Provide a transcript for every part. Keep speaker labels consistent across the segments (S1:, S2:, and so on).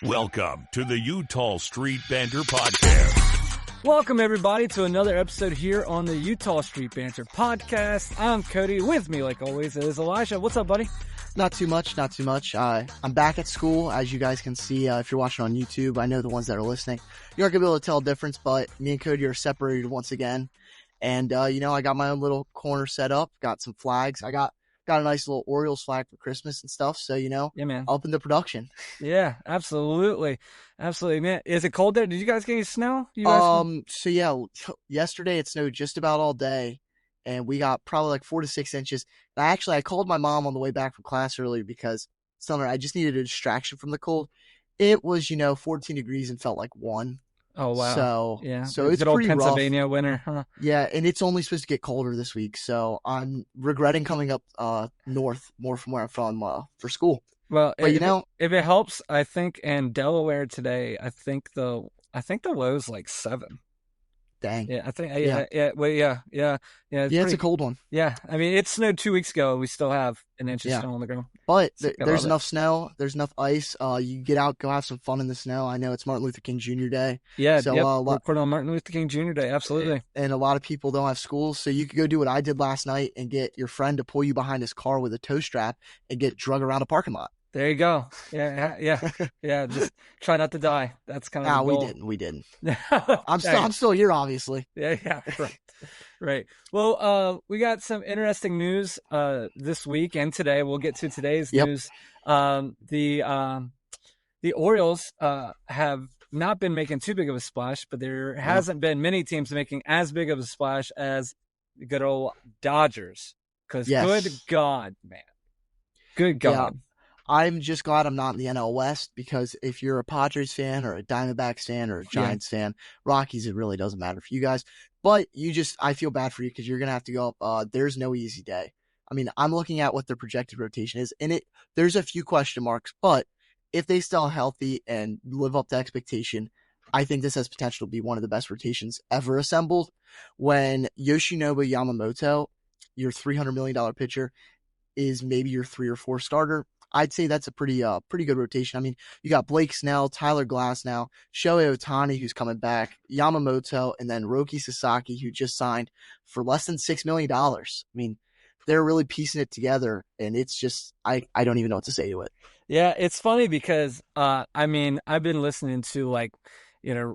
S1: Welcome to the Eutaw Street Banter podcast.
S2: Welcome, everybody, to another episode here on the Eutaw Street Banter podcast. I'm Cody. With me, like always, is Elijah. What's up, buddy?
S3: Not too much. I'm back at school, as you guys can see if you're watching on YouTube. I know the ones that are listening, you aren't going to be able to tell a difference, but me and Cody are separated once again. And, I got my own little corner set up, got some flags. I got a nice little Orioles flag for Christmas and stuff. So,
S2: yeah, man.
S3: Up in the production.
S2: Yeah, absolutely. Absolutely, man. Is it cold there? Did you guys get any snow?
S3: Yesterday it snowed just about all day. And we got probably like 4 to 6 inches. And I called my mom on the way back from class earlier because telling her I just needed a distraction from the cold. It was, 14 degrees and felt like 1.
S2: Oh, wow.
S3: So it's
S2: good old
S3: pretty
S2: Pennsylvania
S3: rough.
S2: winter, huh?
S3: Yeah, and it's only supposed to get colder this week. So I'm regretting coming up north more from where I'm from for school.
S2: Well,
S3: but
S2: if it helps, I think in Delaware today, I think the low's like 7.
S3: Dang.
S2: Yeah, I think.
S3: Yeah. It's a cold one.
S2: Yeah, I mean, it snowed 2 weeks ago. We still have an inch of snow on the ground.
S3: But there's enough snow. There's enough ice. You get out, go have some fun in the snow. I know it's Martin Luther King Jr. Day.
S2: Yeah, so we're putting on Martin Luther King Jr. Day. Absolutely.
S3: And a lot of people don't have schools, so you could go do what I did last night and get your friend to pull you behind his car with a tow strap and get drug around a parking lot.
S2: There you go. Yeah. Just try not to die. That's kind of the goal.
S3: We didn't. I'm still here, obviously.
S2: Yeah. Right. Well, we got some interesting news this week and today. We'll get to today's news. The Orioles have not been making too big of a splash, but there hasn't been many teams making as big of a splash as the good old Dodgers. Because good God, man. Good God.
S3: Yeah. I'm just glad I'm not in the NL West because if you're a Padres fan or a Diamondbacks fan or a Giants fan, Rockies, it really doesn't matter for you guys. But I feel bad for you because you're going to have to go up. There's no easy day. I mean, I'm looking at what their projected rotation is, and there's a few question marks, but if they stay healthy and live up to expectation, I think this has potential to be one of the best rotations ever assembled. When Yoshinobu Yamamoto, your $300 million pitcher, is maybe your 3 or 4 starter, I'd say that's a pretty good rotation. I mean, you got Blake Snell, Tyler Glasnow, Shohei Ohtani, who's coming back, Yamamoto, and then Roki Sasaki, who just signed for less than $6 million. I mean, they're really piecing it together, and it's just I don't even know what to say to it.
S2: Yeah, it's funny because I've been listening to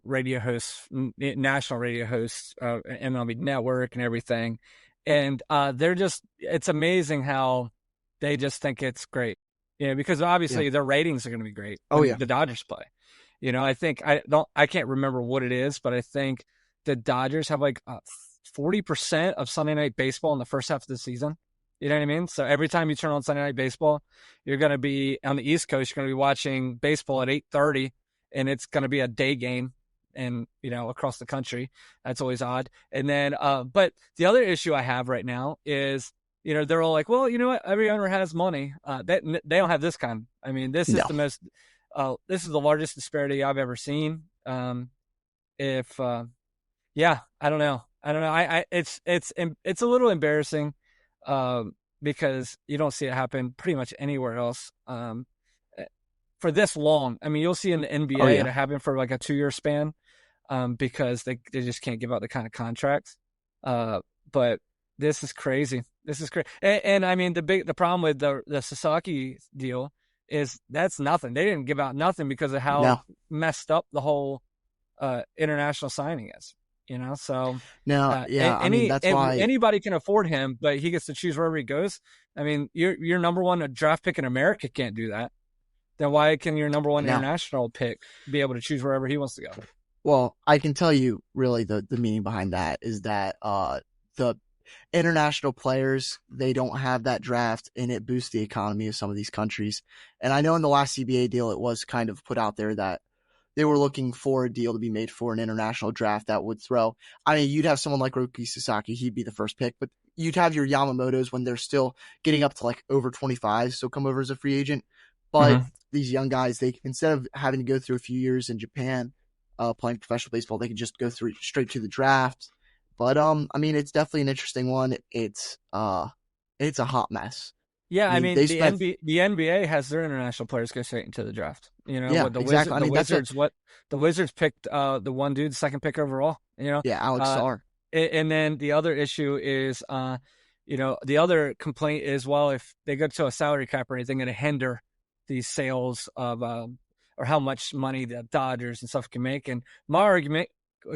S2: radio hosts, national radio hosts, MLB Network and everything, and it's amazing how they just think it's great. Yeah, because obviously their ratings are going to be great. The Dodgers play. I think I can't remember what it is, but I think the Dodgers have 40% of Sunday Night Baseball in the first half of the season. You know what I mean? So every time you turn on Sunday Night Baseball, you're going to be on the East Coast. You're going to be watching baseball at 8:30, and it's going to be a day game, and across the country. That's always odd. And then, but the other issue I have right now is, they're all like, well, you know what? Every owner has money. They don't have this kind. I mean, this is this is the largest disparity I've ever seen. I don't know. It's a little embarrassing, because you don't see it happen pretty much anywhere else, for this long. I mean, you'll see in the NBA it happen for like a 2-year span, because they just can't give out the kind of contracts. But this is crazy. And I mean, the problem with the Sasaki deal is that's nothing. They didn't give out nothing because of how messed up the whole international signing is. So that's why anybody can afford him, but he gets to choose wherever he goes. I mean, your number one draft pick in America can't do that. Then why can your number one international pick be able to choose wherever he wants to go?
S3: Well, I can tell you really the meaning behind that is that the international players, they don't have that draft, and it boosts the economy of some of these countries. And I know in the last CBA deal, it was kind of put out there that they were looking for a deal to be made for an international draft that would throw. I mean, you'd have someone like Roki Sasaki, he'd be the first pick, but you'd have your Yamamotos when they're still getting up to over 25, so come over as a free agent. But these young guys, they instead of having to go through a few years in Japan playing professional baseball, they can just go straight to the draft. But I mean, it's definitely an interesting one. It's a hot mess.
S2: Yeah,
S3: I
S2: I
S3: mean,
S2: mean
S3: they spent,
S2: the NBA has their international players go straight into the draft. You know,
S3: yeah,
S2: what
S3: exactly. I mean,
S2: the Wizards picked the one dude, second pick overall. You know,
S3: yeah, Alex
S2: uh,
S3: Sarr.
S2: and then the other issue is, the other complaint is, well, if they go to a salary cap or anything, going to hinder these sales of, or how much money the Dodgers and stuff can make. And my argument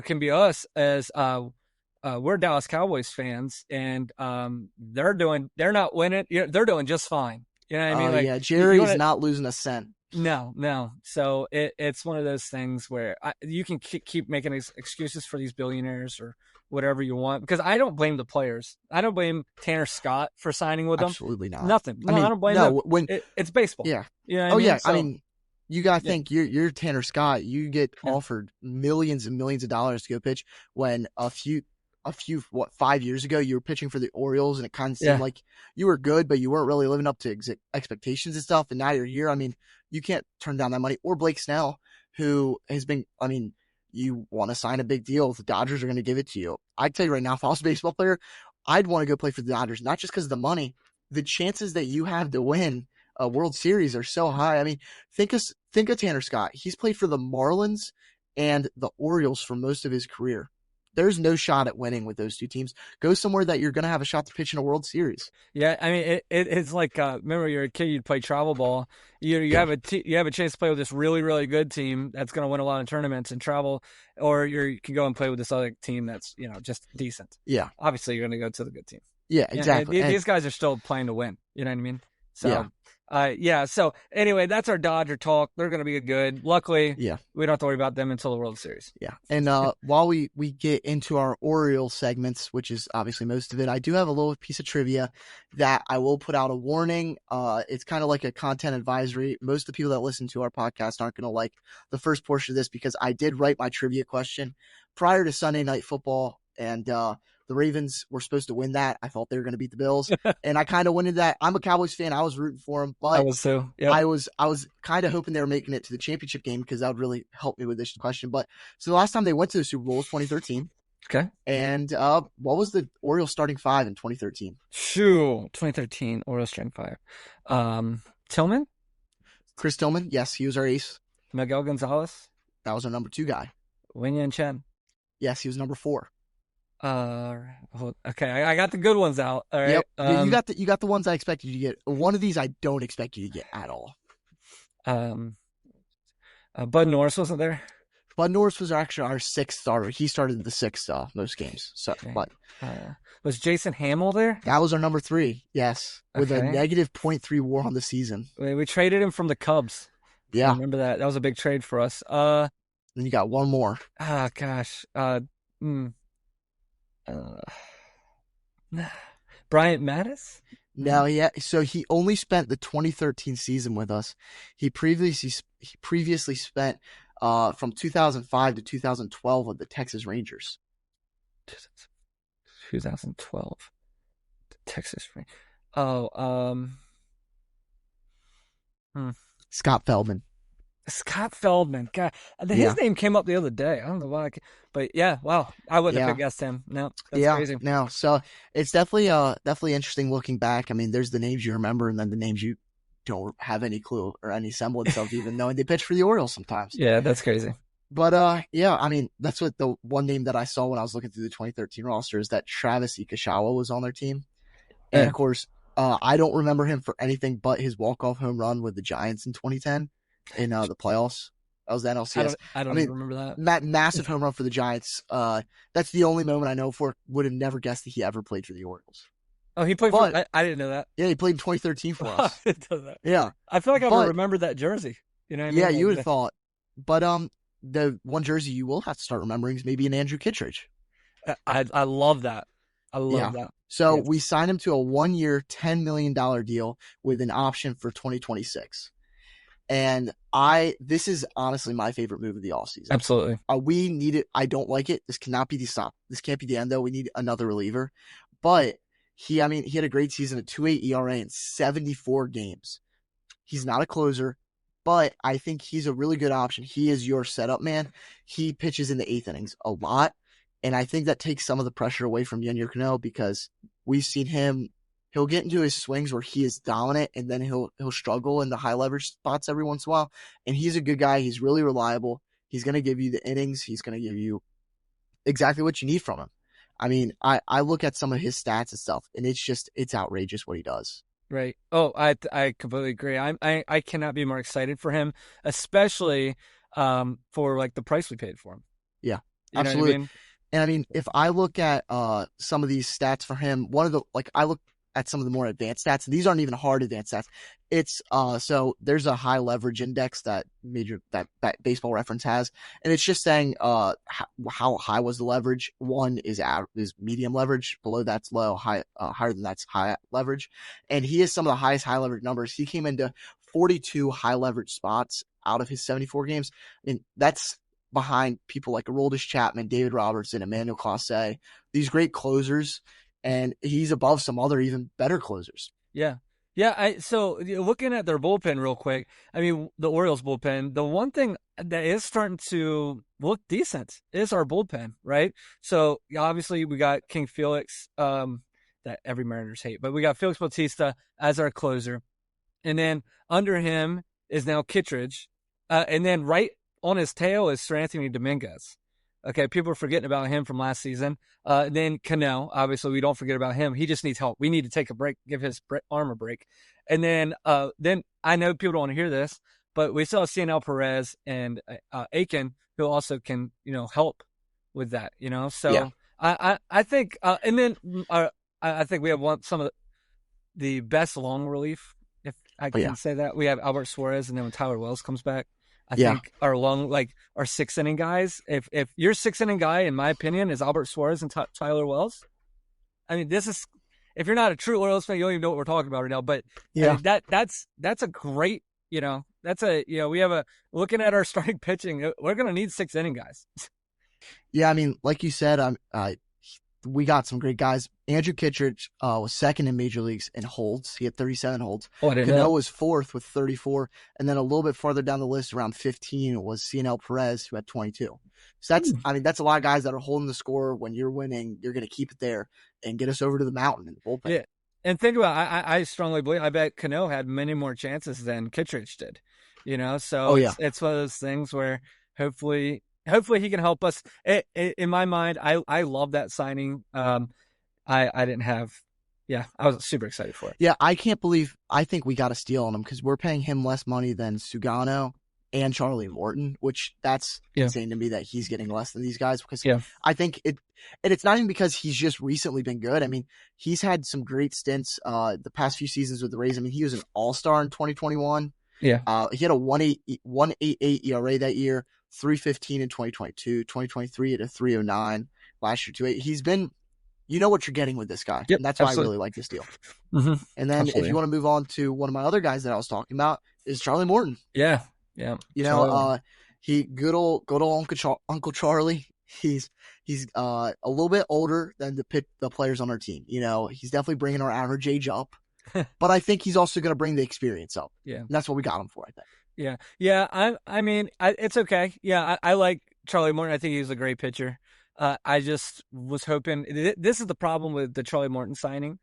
S2: can be us as, we're Dallas Cowboys fans, and they're not winning. They're doing just fine. You know what I mean? Like,
S3: Yeah,
S2: you
S3: Jerry's
S2: want to.
S3: not losing a cent.
S2: No. So it's one of those things where you can keep making excuses for these billionaires or whatever you want, because I don't blame the players. I don't blame Tanner Scott for signing with them.
S3: Absolutely not.
S2: Nothing. No,
S3: I mean,
S2: I don't blame
S3: no,
S2: them. It's baseball.
S3: yeah.
S2: You know what
S3: Oh,
S2: I mean?
S3: yeah.
S2: So,
S3: I mean, you got to
S2: yeah.
S3: think you're Tanner Scott. You get
S2: Yeah.
S3: offered millions and millions of dollars to go pitch when a few 5 years ago you were pitching for the Orioles, and it kind of seemed like you were good, but you weren't really living up to expectations and stuff. And now you're here. I mean, you can't turn down that money. Or Blake Snell, who has been, I mean, you want to sign a big deal, the Dodgers are going to give it to you. I'd tell you right now, if I was a baseball player, I'd want to go play for the Dodgers, not just because of the money. The chances that you have to win a World Series are so high. I mean, think of Tanner Scott. He's played for the Marlins and the Orioles for most of his career. There's no shot at winning with those two teams. Go somewhere that you're going to have a shot to pitch in a World Series.
S2: Yeah, I mean, it's like, remember you're a kid, you'd play travel ball. You have a chance to play with this really, really good team that's going to win a lot of tournaments and travel, or you can go and play with this other team that's, just decent.
S3: Yeah.
S2: Obviously, you're going to go to the good team.
S3: Yeah, exactly.
S2: These guys are still playing to win. You know what I mean? So,
S3: yeah.
S2: So anyway, that's our Dodger talk. They're going to be good. Luckily,
S3: yeah,
S2: we don't have to worry about them until the World Series.
S3: Yeah. And while we get into our Orioles segments, which is obviously most of it, I do have a little piece of trivia that I will put out a warning. It's kind of like a content advisory. Most of the people that listen to our podcast aren't going to like the first portion of this, because I did write my trivia question prior to Sunday Night Football, and the Ravens were supposed to win that. I thought they were going to beat the Bills, and I kind of went into that. I'm a Cowboys fan. I was rooting for them, but
S2: I was too. Yep.
S3: I was kind of hoping they were making it to the championship game, because that would really help me with this question. But so the last time they went to the Super Bowl was 2013.
S2: Okay.
S3: And what was the Orioles starting five in 2013?
S2: Shoo, 2013 Orioles starting five. Tillman?
S3: Chris Tillman. Yes, he was our ace.
S2: Miguel Gonzalez?
S3: That was our number 2 guy.
S2: Wei-Yin Chen?
S3: Yes, he was number 4.
S2: Okay, I got the good ones out. All right.
S3: Yep. You got the ones I expected you to get. One of these I don't expect you to get at all.
S2: Bud Norris wasn't there.
S3: Bud Norris was actually our 6th starter. He started the 6th most games. So,
S2: okay.
S3: But
S2: was Jason Hamill there?
S3: That was our number 3. Yes, with a negative .3 WAR on the season.
S2: We traded him from the Cubs.
S3: Yeah,
S2: I remember that. That was a big trade for us.
S3: Then you got one more.
S2: Gosh. Bryant Mattis?
S3: No, yeah. So he only spent the 2013 season with us. He previously spent from 2005 to 2012 with the Texas Rangers.
S2: 2012, the Texas Rangers. Oh,
S3: Scott Feldman.
S2: Scott Feldman. God, his name came up the other day. I don't know why, but yeah, wow, I wouldn't have guessed him. No, that's crazy.
S3: No, so it's definitely interesting looking back. I mean, there's the names you remember, and then the names you don't have any clue or any semblance of even knowing they pitch for the Orioles sometimes.
S2: Yeah, that's crazy.
S3: But I mean, that's what the one name that I saw when I was looking through the 2013 roster is that Travis Ikechawa was on their team, and of course, I don't remember him for anything but his walk-off home run with the Giants in 2010. In the playoffs. That was the NLCS.
S2: I don't even remember that.
S3: That massive home run for the Giants. That's the only moment I know for. Would have never guessed that he ever played for the Orioles.
S2: Oh, he played for. I didn't know that.
S3: Yeah, he played in 2013 for us. Yeah,
S2: I feel like I would remember that jersey. You know what I mean?
S3: Yeah, you would have thought. But the one jersey you will have to start remembering is maybe an Andrew Kittredge.
S2: I love that. I love that.
S3: So we signed him to a 1-year, $10 million deal with an option for 2026. And this is honestly my favorite move of the offseason.
S2: Absolutely.
S3: We need it. I don't like it. This cannot be the stop. This can't be the end, though. We need another reliever. But he had a great season, a 2.8 ERA in 74 games. He's not a closer, but I think he's a really good option. He is your setup man. He pitches in the 8th innings a lot. And I think that takes some of the pressure away from Yennier Cano, because we've seen him he'll get into his swings where he is dominant, and then he'll struggle in the high leverage spots every once in a while. And he's a good guy. He's really reliable. He's going to give you the innings. He's going to give you exactly what you need from him. I mean, I look at some of his stats and stuff, and it's outrageous what he does.
S2: Right. Oh, I completely agree. I cannot be more excited for him, especially for like the price we paid for him.
S3: Yeah,
S2: you know
S3: absolutely.
S2: What I mean?
S3: And I mean, if I look at some of these stats for him, I look at some of the more advanced stats, and these aren't even hard advanced stats. It's so there's a high leverage index that Baseball Reference has, and it's just saying how high was the leverage. One is medium leverage, below that's low, higher than that's high leverage, and he has some of the highest high leverage numbers. He came into 42 high leverage spots out of his 74 games. I mean, that's behind people like Aroldis Chapman, David Robertson, Emmanuel Clase, these great closers, and he's above some other even better closers.
S2: Yeah. So looking at their bullpen real quick, I mean, the Orioles bullpen, the one thing that is starting to look decent is our bullpen, right? So obviously we got King Felix, that every Mariners hate, but we got Felix Bautista as our closer. And then under him is now Kittredge. And then right on his tail is Sir Anthony Dominguez. Okay, people are forgetting about him from last season. Then Cano, obviously, we don't forget about him. He just needs help. We need to take a break, give his arm a break. And then I know people don't want to hear this, but we still have CNL Perez and Aiken, who also can, help with that, So yeah. I think, and then I think we have some of the best long relief, if I can say that. We have Albert Suarez, and then when Tyler Wells comes back, I think our our 6 inning guys, if your 6 inning guy, in my opinion, is Albert Suarez and Tyler Wells, I mean, if you're not a true Orioles fan, you don't even know what we're talking about right now. But I mean, that's a great, we have looking at our starting pitching, we're going to need 6 inning guys.
S3: Yeah. I mean, like you said, we got some great guys. Andrew Kittredge was second in major leagues in holds. He had 37 holds.
S2: Oh, I didn't
S3: Cano
S2: know.
S3: was fourth with 34. And then a little bit farther down the list, around 15, was CNL Perez, who had 22. So that's a lot of guys that are holding the score. When you're winning, you're going to keep it there and get us over to the mountain in the bullpen.
S2: Yeah. And think about it, I strongly believe, I bet Cano had many more chances than Kittredge did, So it's one of those things where hopefully he can help us. In my mind, I love that signing. I didn't have, I was super excited for it.
S3: Yeah, I think we got a steal on him because we're paying him less money than Sugano and Charlie Morton, which that's insane to me that he's getting less than these guys, because I think it's not even because he's just recently been good. I mean, he's had some great stints the past few seasons with the Rays. I mean, he was an all-star in 2021.
S2: Yeah.
S3: He had a 1.88 ERA that year, 3.15 in 2022, 2023 at a 3.09, last year 2.8. He's been, you know what you're getting with this guy.
S2: Yep,
S3: and that's why I really like this deal.
S2: Mm-hmm.
S3: And then if you want to move on to one of my other guys that I was talking about is Charlie Morton.
S2: Yeah.
S3: He good old Uncle Charlie. He's a little bit older than the players on our team. He's definitely bringing our average age up, but I think he's also going to bring the experience up.
S2: Yeah, and
S3: that's what we got him for, I think.
S2: Yeah. I mean, it's okay. Yeah, I like Charlie Morton. I think he's a great pitcher. I just was hoping. This is the problem with the Charlie Morton signing.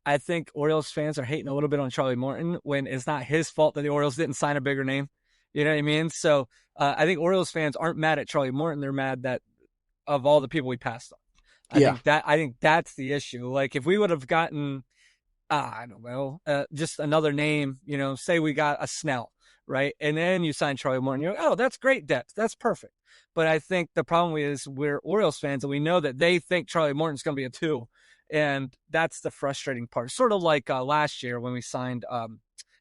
S2: I think Orioles fans are hating a little bit on Charlie Morton when it's not his fault that the Orioles didn't sign a bigger name. You know what I mean? So I think Orioles fans aren't mad at Charlie Morton. They're mad that of all the people we passed on. I think that's the issue. Like if we would have gotten, I don't know, just another name. Say we got a Snell, right? And then you sign Charlie Morton. You're like, oh, that's great depth. That's perfect. But I think the problem is we're Orioles fans and we know that they think Charlie Morton's going to be a 2. And that's the frustrating part. Sort of like last year when we signed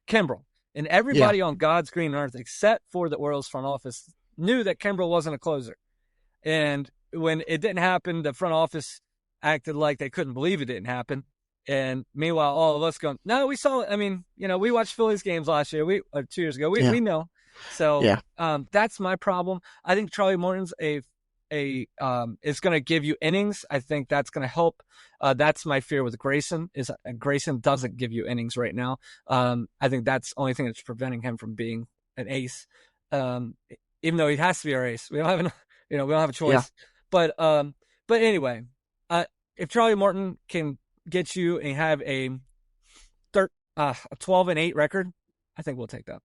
S2: Kimbrel. And everybody on God's green earth, except for the Orioles front office, knew that Kimbrel wasn't a closer. And when it didn't happen, the front office acted like they couldn't believe it didn't happen. And meanwhile, all of us going, no, we saw it. I mean, we watched Phillies games last year, 2 years ago. We know. So that's my problem. I think Charlie Morton's is going to give you innings. I think that's going to help. That's my fear with Grayson is Grayson doesn't give you innings right now. I think that's the only thing that's preventing him from being an ace. Even though he has to be our ace, we don't have a choice. But anyway, if Charlie Morton can get you and have a a 12-8 record, I think we'll take that.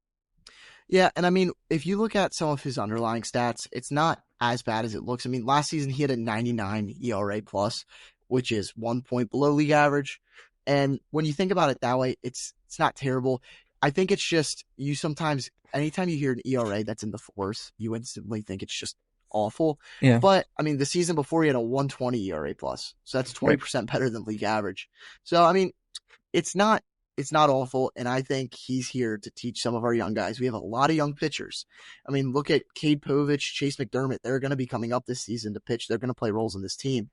S3: Yeah, and I mean, if you look at some of his underlying stats, it's not as bad as it looks. I mean, last season he had a 99 ERA plus, which is 1 point below league average. And when you think about it that way, it's not terrible. I think it's just you sometimes, anytime you hear an ERA that's in the fours, you instantly think it's just awful.
S2: Yeah.
S3: But I mean, the season before he had a 120 ERA plus, so that's 20% better than league average. So I mean, it's not awful, and I think he's here to teach some of our young guys. We have a lot of young pitchers. I mean, look at Cade Povich, Chase McDermott. They're going to be coming up this season to pitch. They're going to play roles in this team.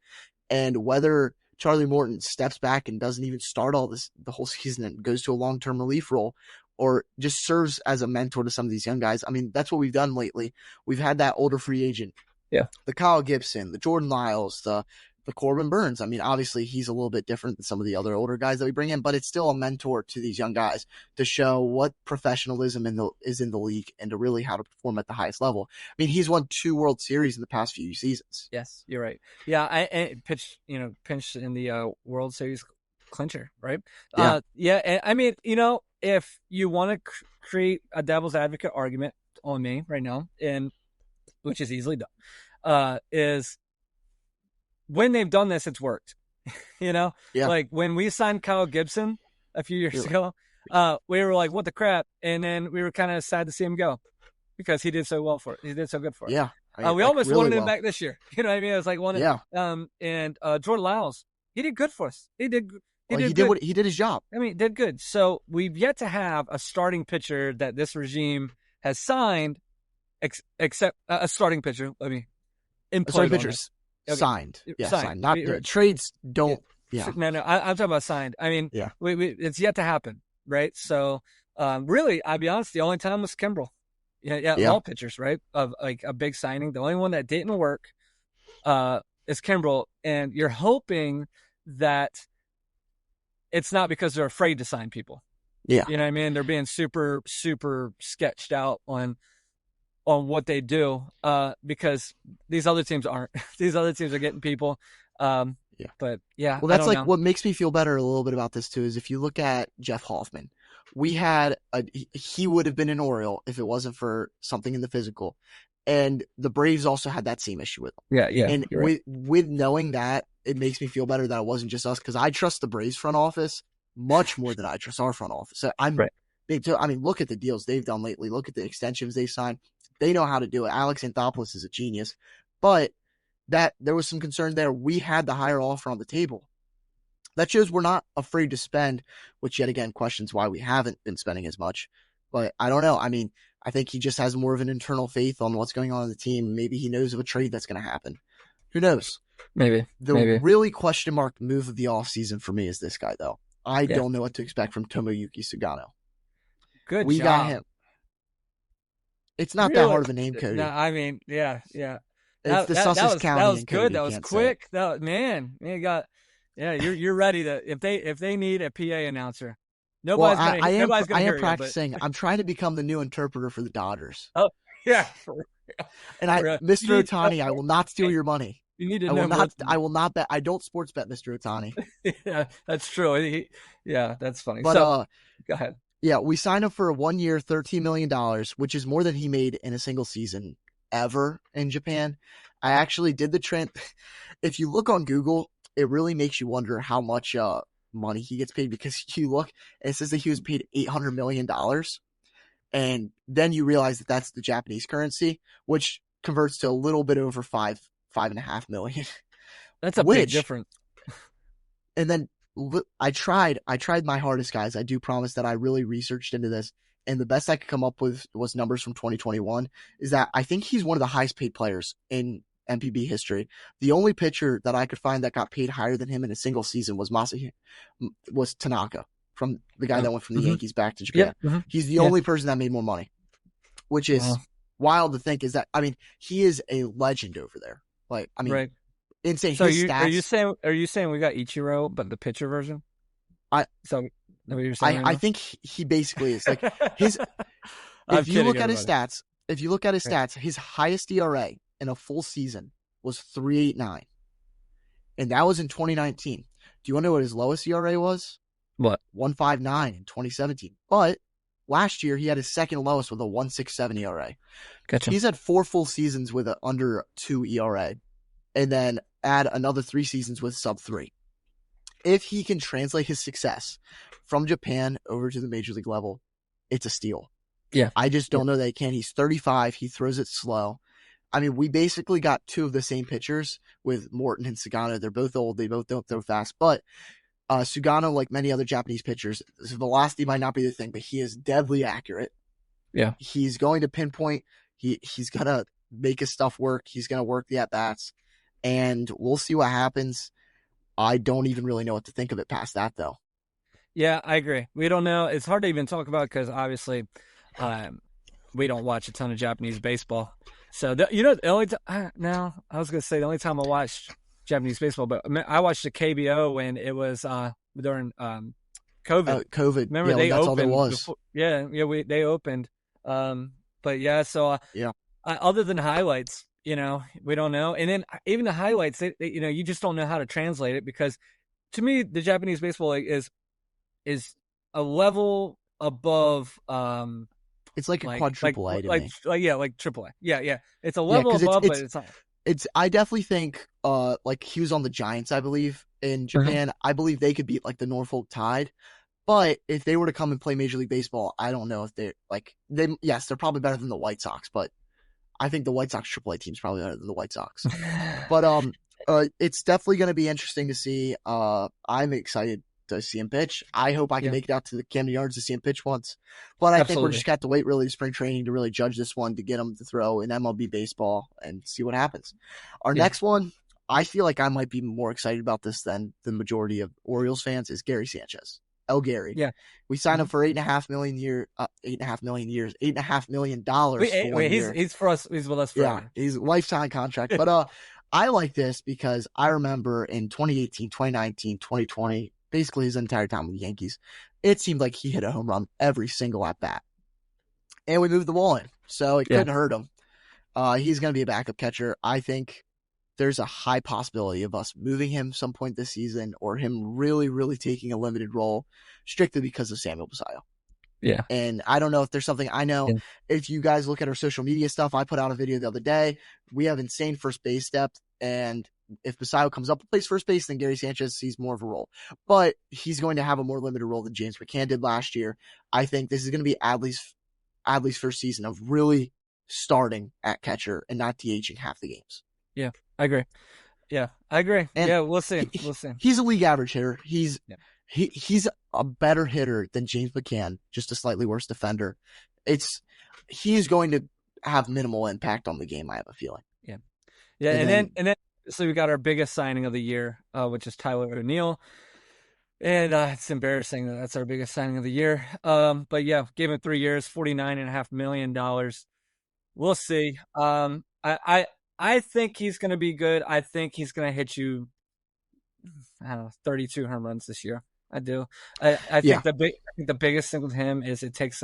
S3: And whether Charlie Morton steps back and doesn't even start the whole season and goes to a long-term relief role, or just serves as a mentor to some of these young guys. I mean, that's what we've done lately. We've had that older free agent.
S2: Yeah.
S3: The Kyle Gibson, the Jordan Lyles, the Corbin Burns. I mean, obviously he's a little bit different than some of the other older guys that we bring in, but it's still a mentor to these young guys to show what professionalism is in the league and to really how to perform at the highest level. I mean, he's won 2 World Series in the past few seasons.
S2: Yes, you're right. Yeah, I pinched in the World Series clincher, right?
S3: Yeah.
S2: And I mean, if you want to create a devil's advocate argument on me right now, and which is easily done, is when they've done this, it's worked.
S3: Yeah.
S2: Like when we signed Kyle Gibson a few years ago, we were like, what the crap? And then we were kind of sad to see him go because he did so well for it. He did so good for it.
S3: Yeah.
S2: We almost wanted him back this year. You know what I mean? It was like one.
S3: Yeah.
S2: And Jordan Lyles, he did good for us. He did his job.
S3: I mean,
S2: he did good. So we've yet to have a starting pitcher that this regime has signed, except a starting pitcher. Let me
S3: starting pitchers signed. Yeah, signed. Not trades. Don't. Yeah.
S2: No. I'm talking about signed. I mean,
S3: yeah.
S2: It's yet to happen, right? So, really, I'll be honest. The only time was Kimbrel. Yeah. All pitchers, right? Of like a big signing. The only one that didn't work, is Kimbrel, and you're hoping that it's not because they're afraid to sign people.
S3: Yeah.
S2: You know what I mean? They're being super, super sketched out on what they do, because these other teams aren't. These other teams are getting people. But yeah.
S3: Well, that's like what makes me feel better a little bit about this too, is if you look at Jeff Hoffman, he would have been an Oriole if it wasn't for something in the physical. And the Braves also had that same issue with him.
S2: Yeah.
S3: And with knowing that, it makes me feel better that it wasn't just us, because I trust the Braves front office much more than I trust our front office. So I mean, look at the deals they've done lately. Look at the extensions they signed. They know how to do it. Alex Anthopoulos is a genius. But that there was some concern there. We had the higher offer on the table. That shows we're not afraid to spend, which yet again questions why we haven't been spending as much. But I don't know. I mean, I think he just has more of an internal faith on what's going on in the team. Maybe he knows of a trade that's going to happen. Who knows?
S2: Maybe.
S3: Really question mark move of the offseason for me is this guy, though. I don't know what to expect from Tomoyuki Sugano.
S2: We
S3: got him. It's not that hard of a name, Cody.
S2: No, I mean, yeah.
S3: It's the Sussex County.
S2: That was good.
S3: Cody,
S2: that was quick. You're ready to if they need a PA announcer.
S3: I am practicing. I'm trying to become the new interpreter for the Dodgers.
S2: Oh yeah.
S3: And Mr. Ohtani, I will not steal your money.
S2: You need to know.
S3: I will not bet. I don't sports bet Mr. Ohtani.
S2: Yeah, that's true. That's funny.
S3: But
S2: go ahead.
S3: Yeah, we signed him for a 1 year, $13 million, which is more than he made in a single season ever in Japan. I actually did the trend. If you look on Google, it really makes you wonder how much money he gets paid, because you look and it says that he was paid $800 million. And then you realize that that's the Japanese currency, which converts to a little bit over $5.5 million.
S2: That's a big difference.
S3: And then I tried my hardest, guys. I do promise that I really researched into this. And the best I could come up with was numbers from 2021, is that I think he's one of the highest paid players in MPB history. The only pitcher that I could find that got paid higher than him in a single season was Tanaka, from the guy that went from the Yankees back to Japan.
S2: Yeah.
S3: He's the only person that made more money, which is wild to think. Is that, I mean, he is a legend over there. Like, I mean,
S2: right.
S3: Insane.
S2: So are you saying we got Ichiro, but the pitcher version? I
S3: think he basically is like his. If you look at his stats, his highest ERA in a full season was 3.89, and that was in 2019. Do you want to know what his lowest ERA was?
S2: What?
S3: 1.59 in 2017. But last year he had his second lowest with a 1.67 ERA.
S2: Gotcha.
S3: He's had 4 full seasons with an under 2 ERA, and then add another 3 seasons with sub 3. If he can translate his success from Japan over to the major league level, it's a steal.
S2: Yeah.
S3: I just don't know that he can. He's 35. He throws it slow. I mean, we basically got 2 of the same pitchers with Morton and Sugano. They're both old. They both don't throw fast. But Sugano, like many other Japanese pitchers, his velocity might not be the thing, but he is deadly accurate.
S2: Yeah.
S3: He's going to pinpoint. He's going to make his stuff work. He's going to work the at-bats. And we'll see what happens. I don't even really know what to think of it past that, though.
S2: Yeah, I agree. We don't know. It's hard to even talk about because obviously we don't watch a ton of Japanese baseball. So, the only time, no, I was going to say the only time I watched Japanese baseball, but I watched the KBO when it was during COVID.
S3: COVID.
S2: Remember they
S3: that's
S2: opened.
S3: all there was.
S2: They opened. But yeah, so other than highlights, we don't know. And then even the highlights, you just don't know how to translate it because to me, the Japanese baseball league is a level above.
S3: It's like a quadruple A to me.
S2: Like triple A. Yeah. It's a level above, but it's not.
S3: I definitely think, like he was on the Giants, I believe, in Japan. Mm-hmm. I believe they could beat like the Norfolk Tide. But if they were to come and play Major League Baseball, I don't know if they're they're probably better than the White Sox, but I think the White Sox AAA team is probably better than the White Sox. But it's definitely going to be interesting to see. I'm excited to see him pitch. I hope I can make it out to the Camden Yards to see him pitch once. But I think we're just got to wait really to spring training to really judge this one to get him to throw in MLB baseball and see what happens. Our next one, I feel like I might be more excited about this than the majority of Orioles fans, is Gary Sanchez. El Gary. Yeah. We signed him for $8.5 million $8.5 million.
S2: He's for us. He's with us forever.
S3: Yeah, he's a lifetime contract. But I like this because I remember in 2018, 2019, 2020, basically his entire time with the Yankees, it seemed like he hit a home run every single at bat. And we moved the ball in, so it couldn't hurt him. He's going to be a backup catcher. I think there's a high possibility of us moving him some point this season or him really, really taking a limited role strictly because of Samuel Basallo.
S2: Yeah.
S3: And I don't know if there's something I know. If you guys look at our social media stuff, I put out a video the other day. We have insane first base depth. And if Basallo comes up and plays first base, then Gary Sanchez sees more of a role. But he's going to have a more limited role than James McCann did last year. I think this is going to be Adley's first season of really starting at catcher and not DHing half the games.
S2: Yeah, I agree. And we'll see.
S3: He's a league average hitter. He's a better hitter than James McCann, just a slightly worse defender. He's going to have minimal impact on the game, I have a feeling.
S2: Yeah. And then so we got our biggest signing of the year, which is Tyler O'Neill. And it's embarrassing that that's our biggest signing of the year. But yeah, gave him 3 years, $49.5 million. We'll see. I think he's going to be good. I think he's going to hit you, 32 home runs this year. I do. I think the biggest thing with him is it takes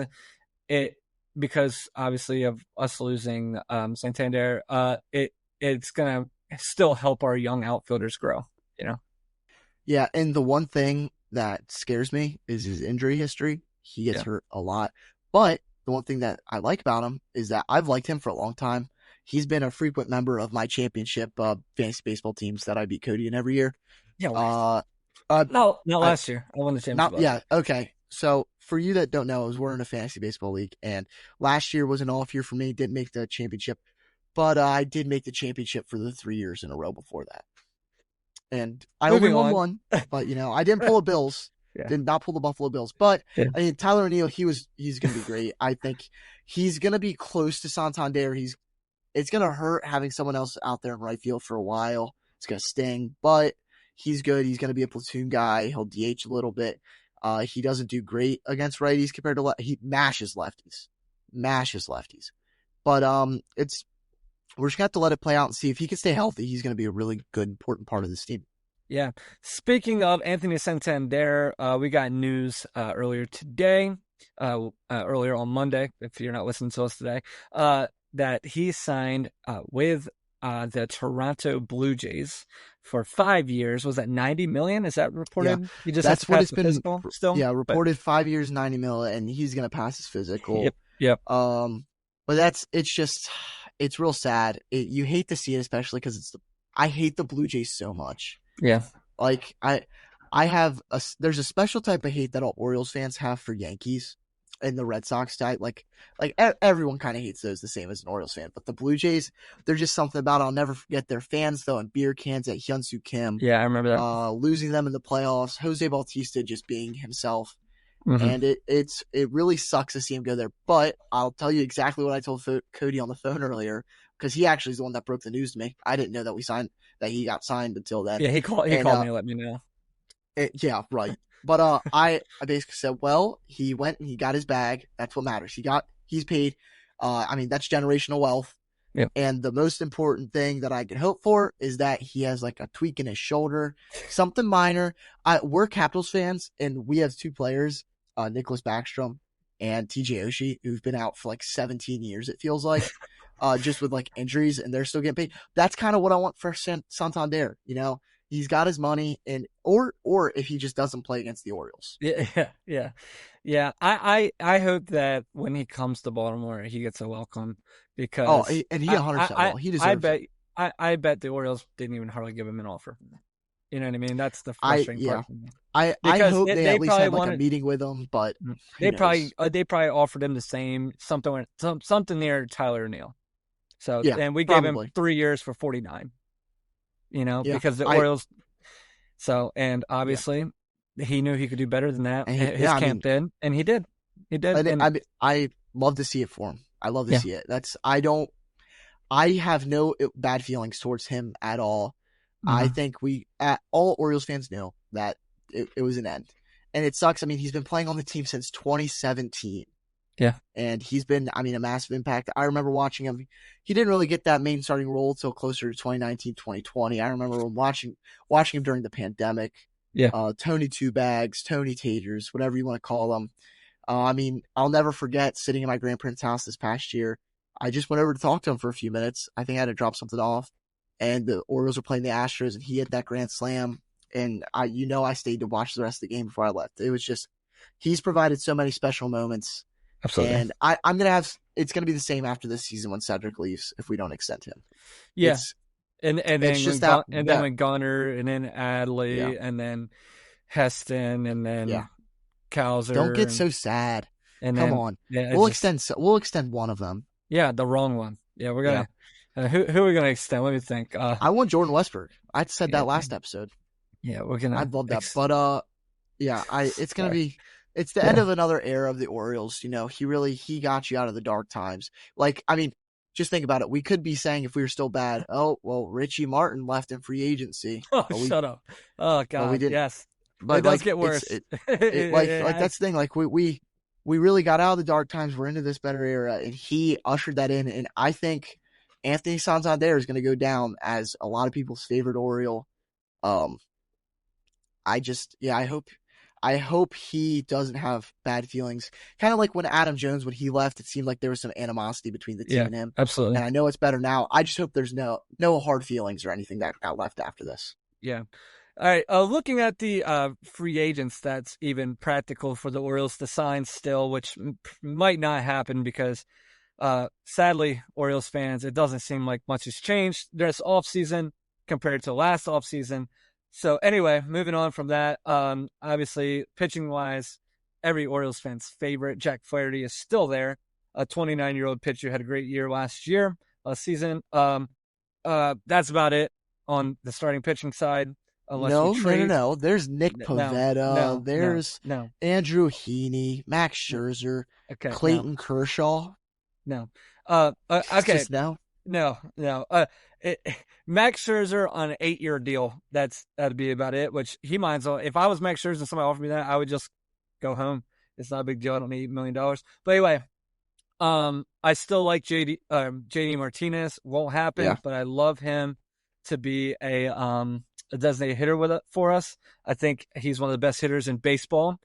S2: because obviously of us losing Santander. It's going to still help our young outfielders grow.
S3: Yeah, and the one thing that scares me is his injury history. He gets hurt a lot, but the one thing that I like about him is that I've liked him for a long time. He's been a frequent member of my championship fantasy baseball teams that I beat Cody in every year.
S2: Yeah. Not last year. I won the championship.
S3: Yeah. Okay. So for you that don't know, we're in a fantasy baseball league, and last year was an off year for me. Didn't make the championship, but I did make the championship for the 3 years in a row before that. And I only won one, but I didn't pull the Bills. Did not pull the Buffalo Bills. But I mean, Tyler O'Neill, he's going to be great. I think he's going to be close to Santander. It's going to hurt having someone else out there in right field for a while. It's going to sting, but he's good. He's going to be a platoon guy. He'll DH a little bit. He doesn't do great against righties compared to he mashes lefties. But we're just going to have to let it play out and see if he can stay healthy. He's going to be a really good, important part of this team.
S2: Yeah. Speaking of Anthony Santander, we got news earlier today, earlier on Monday, if you're not listening to us today, that he signed with the Toronto Blue Jays for 5 years. Was that $90 million? Is that reported?
S3: Yeah,
S2: He just has
S3: that's
S2: to
S3: what
S2: pass
S3: it's
S2: the
S3: been.
S2: physical still.
S3: Yeah,
S2: But
S3: reported 5 years, 90 mil, and he's gonna pass his physical.
S2: yep.
S3: But it's real sad. You hate to see it, especially because I hate the Blue Jays so much.
S2: Yeah.
S3: Like there's a special type of hate that all Orioles fans have for Yankees and the Red Sox type. Like everyone kind of hates those the same as an Orioles fan, but the Blue Jays, there's just something about it. I'll never forget their fans throwing beer cans at Hyun-Soo Kim.
S2: Yeah, I remember that.
S3: Losing them in the playoffs. Jose Bautista just being himself.
S2: Mm-hmm.
S3: And it really sucks to see him go there. But I'll tell you exactly what I told Cody on the phone earlier, because he actually is the one that broke the news to me. I didn't know that he got signed until then.
S2: Yeah, he called me and let me know.
S3: Yeah, right. But I basically said, well, he went and he got his bag. That's what matters. He's paid. That's generational wealth.
S2: Yep.
S3: And the most important thing that I can hope for is that he has like a tweak in his shoulder, something minor. We're Capitals fans, and we have two players, Nicholas Backstrom and TJ Oshie, who've been out for like 17 years, it feels like, just with like injuries, and they're still getting paid. That's kind of what I want for Santander. He's got his money, and or if he just doesn't play against the Orioles.
S2: Yeah. I hope that when he comes to Baltimore, he gets a welcome, because
S3: and he 100% will. He deserves it.
S2: I bet the Orioles didn't even hardly give him an offer. You know what I mean? That's the frustrating part.
S3: I hope they at least had like a meeting with him, but
S2: they probably offered him the same, something near Tyler O'Neill. So and we gave him 3 years for 49. Because the Orioles. So, and obviously he knew he could do better than that. His camp did, and he did. He did.
S3: I love to see it for him. I love to see it. I have no bad feelings towards him at all. Mm-hmm. I think all Orioles fans know that it was an end, and it sucks. He's been playing on the team since 2017.
S2: Yeah.
S3: And he's been, a massive impact. I remember watching him. He didn't really get that main starting role until closer to 2019, 2020. I remember watching him during the pandemic.
S2: Yeah.
S3: Tony Two Bags, Tony Taters, whatever you want to call them. I'll never forget sitting in my grandparents' house this past year. I just went over to talk to him for a few minutes. I think I had to drop something off. And the Orioles were playing the Astros, and he hit that grand slam. And I stayed to watch the rest of the game before I left. It was just, he's provided so many special moments.
S2: Absolutely.
S3: And it's going to be the same after this season when Cedric leaves if we don't extend him.
S2: Yeah. And then when Gunnar, and then Adley, and then Heston, and then Cowser.
S3: Don't get so sad.
S2: And
S3: Come on. Yeah, we'll extend one of them.
S2: Yeah, the wrong one. Yeah, we're going to. Who are we going to extend? Let me think.
S3: I want Jordan Westberg. I said that last episode.
S2: Yeah, we're going to.
S3: I'd love that. But, it's going to be. It's the end of another era of the Orioles. He got you out of the dark times. Just think about it. We could be saying if we were still bad, oh, well, Richie Martin left in free agency.
S2: Oh, shut up. Oh, God. We didn't. Yes. But it does get worse.
S3: That's the thing. We really got out of the dark times. We're into this better era, and he ushered that in. And I think Anthony Santander is going to go down as a lot of people's favorite Oriole. I hope he doesn't have bad feelings. Kind of like when Adam Jones, when he left, it seemed like there was some animosity between the team and him.
S2: Absolutely.
S3: And I know it's better now. I just hope there's no hard feelings or anything that got left after this.
S2: Yeah. All right. Looking at the free agents, that's even practical for the Orioles to sign still, which might not happen because, sadly, Orioles fans, it doesn't seem like much has changed this offseason compared to last offseason. So anyway, moving on from that, obviously pitching-wise, every Orioles fan's favorite, Jack Flaherty, is still there. A 29-year-old pitcher, had a great year last season. That's about it on the starting pitching side.
S3: No. There's Nick Pivetta. There's Andrew Heaney, Max Scherzer, Clayton Kershaw.
S2: No. Okay.
S3: Just no.
S2: No. Max Scherzer on an 8-year deal. That'd be about it. Which he minds. If I was Max Scherzer and somebody offered me that, I would just go home. It's not a big deal. I don't need $8 million. But anyway, I still like JD Martinez. Won't happen, but I love him to be a designated hitter for us. I think he's one of the best hitters in baseball.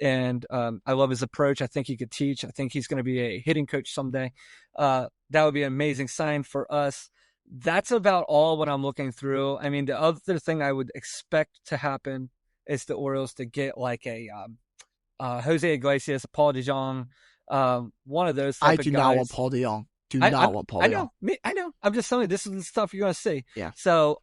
S2: And I love his approach. I think he could teach. I think he's going to be a hitting coach someday. That would be an amazing sign for us. that's about all what I'm looking through. I mean, the other thing I would expect to happen is the Orioles to get like a Jose Iglesias, Paul DeJong, one of those type
S3: I
S2: of
S3: do
S2: guys.
S3: not want Paul DeJong. I
S2: know. I know. I'm just telling you, this is the stuff you're going to see.
S3: Yeah.
S2: So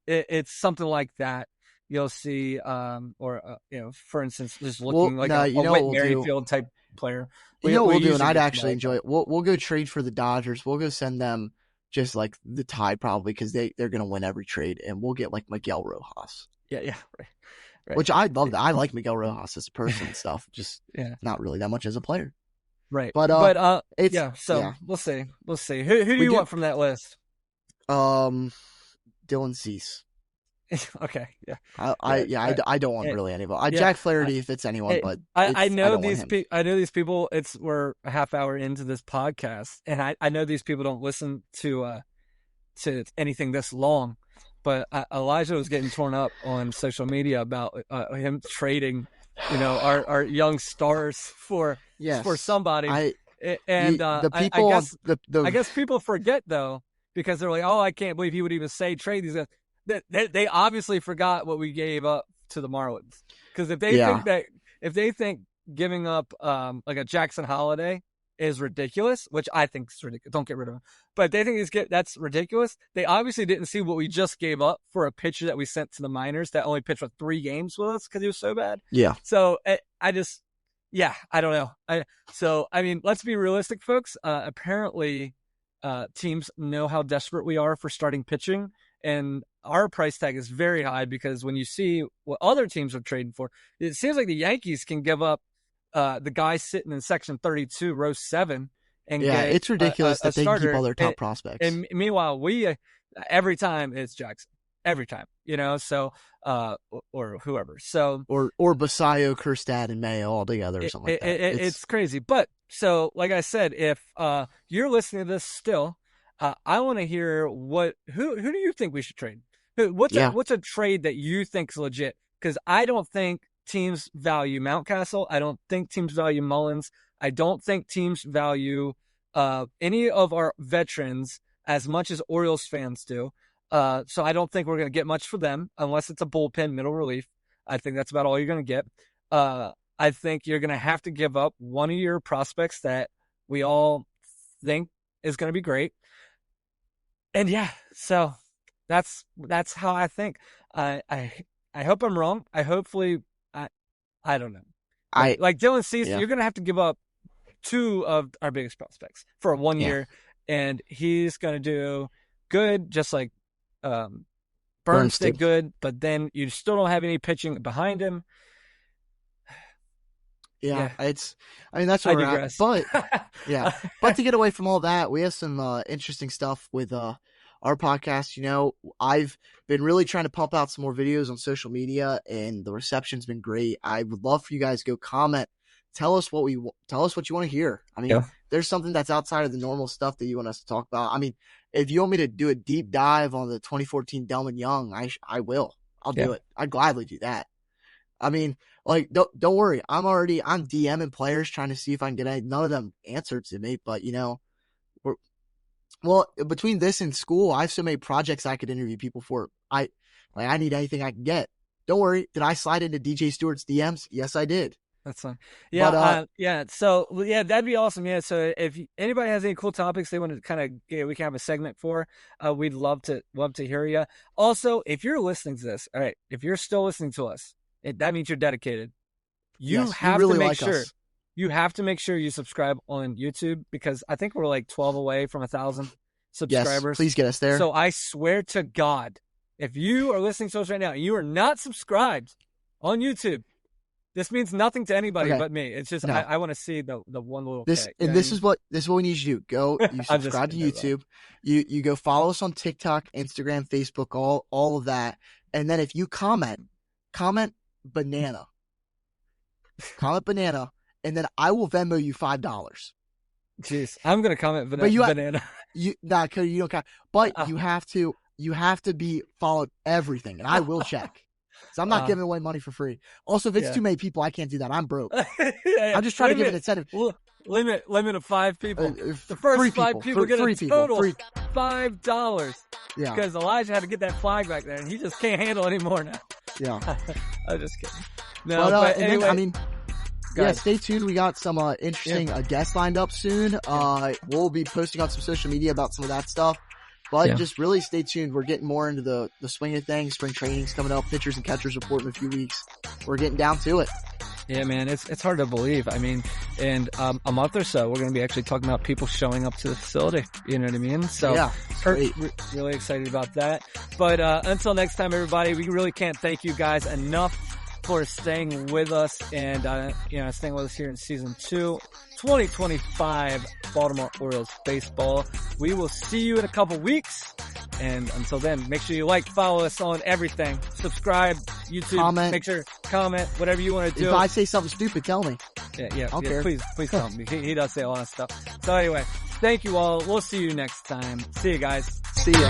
S2: it's something like that. You'll see, for instance, just looking like a Whit Merrifield type player.
S3: We'll do, and I'd actually enjoy it. We'll go trade for the Dodgers. We'll go send them just like the Tide probably because they're going to win every trade, and we'll get like Miguel Rojas.
S2: Yeah, right.
S3: Which I'd love that. I like Miguel Rojas as a person and stuff, just not really that much as a player.
S2: Right.
S3: But
S2: we'll see. Who do you want from that list?
S3: Dylan Cease.
S2: Okay, yeah.
S3: I don't want really anyone. Jack Flaherty if it's anyone, but
S2: I know these people. I know these people. We're a half hour into this podcast, and I know these people don't listen to anything this long. But Elijah was getting torn up on social media about him trading, our young stars for somebody. I guess people forget though because they're like, oh, I can't believe he would even say trade these guys. They obviously forgot what we gave up to the Marlins because if they think giving up like a Jackson Holiday is ridiculous, which I think is ridiculous. Don't get rid of him. But if they think that's ridiculous, they obviously didn't see what we just gave up for a pitcher that we sent to the minors that only pitched for 3 games with us because he was so bad.
S3: Yeah.
S2: So I don't know. I mean, let's be realistic, folks. Apparently, teams know how desperate we are for starting pitching, and our price tag is very high because when you see what other teams are trading for, it seems like the Yankees can give up the guy sitting in section 32, row 7, and get
S3: it's ridiculous that they keep all their top prospects.
S2: And meanwhile, we every time it's Jackson, every time, so or whoever, so
S3: or Basayo, Kerstad, and Mayo all together or something like that.
S2: It's crazy, but so like I said, if you're listening to this still, I want to hear who do you think we should trade? What's a trade that you think is legit? Because I don't think teams value Mountcastle. I don't think teams value Mullins. I don't think teams value any of our veterans as much as Orioles fans do. So I don't think we're going to get much for them unless it's a bullpen middle relief. I think that's about all you're going to get. I think you're going to have to give up one of your prospects that we all think is going to be great. And so that's how I think. I hope I'm wrong. I don't know. Like Dylan Cease, you're going to have to give up 2 of our biggest prospects for 1 year, and he's going to do good, just like Burns did good, but then you still don't have any pitching behind him.
S3: That's what we're at. But but to get away from all that, we have some interesting stuff with our podcast. I've been really trying to pump out some more videos on social media, and the reception's been great. I would love for you guys to go comment, tell us what you want to hear. I mean, there's something that's outside of the normal stuff that you want us to talk about. I mean, if you want me to do a deep dive on the 2014 Delman Young, I will. I'll do it. I'd gladly do that. I mean, like, don't worry. I'm DMing players trying to see if I can get none of them answered to me, but between this and school, I have so many projects I could interview people for. I need anything I can get. Don't worry. Did I slide into DJ Stewart's DMs? Yes, I did.
S2: That's fine. Yeah. So that'd be awesome. Yeah. So if anybody has any cool topics they want to kind of we can have a segment for, we'd love to hear you. Also, if you're listening to this, all right, if you're still listening to us, that means you're dedicated. You have to make sure. You have to make sure you subscribe on YouTube because I think we're like 12 away from 1,000 subscribers.
S3: Yes, please get us there.
S2: So I swear to God, if you are listening to us right now and you are not subscribed on YouTube, this means nothing to anybody but me. It's just I want to see the one little
S3: this
S2: K,
S3: and this is what we need you to do. Go, you subscribe to YouTube. You go follow us on TikTok, Instagram, Facebook, all of that. And then if you comment banana. Comment banana. And then I will Venmo you $5.
S2: Jeez, I'm gonna comment banana.
S3: You don't count. But you have to be followed everything, and I will check. So I'm not giving away money for free. Also, if it's too many people, I can't do that. I'm broke. I'm just trying to give an incentive.
S2: limit of 5 people. The
S3: three
S2: first 5 people get a total $5.
S3: Yeah.
S2: Because Elijah had to get that flag back there, and he just can't handle it anymore now.
S3: Yeah.
S2: I'm just kidding. No,
S3: but
S2: anyway.
S3: then, I mean, yeah, stay tuned. We got some interesting guests lined up soon. We'll be posting on some social media about some of that stuff. But just really stay tuned. We're getting more into the swing of things. Spring training's coming up. Pitchers and catchers report in a few weeks. We're getting down to it.
S2: Yeah, man, it's hard to believe. I mean, in a month or so, we're going to be actually talking about people showing up to the facility. You know what I mean? So,
S3: yeah,
S2: really excited about that. But until next time, everybody, we really can't thank you guys enough for staying with us and staying with us here in season 2, 2025 Baltimore Orioles baseball. We will see you in a couple weeks. And until then, make sure you follow us on everything. Subscribe, YouTube,
S3: comment.
S2: Make sure, comment, whatever you want to do.
S3: If I say something stupid, tell me.
S2: Yeah, please tell me. He does say a lot of stuff. So anyway, thank you all. We'll see you next time. See you guys.
S3: See ya.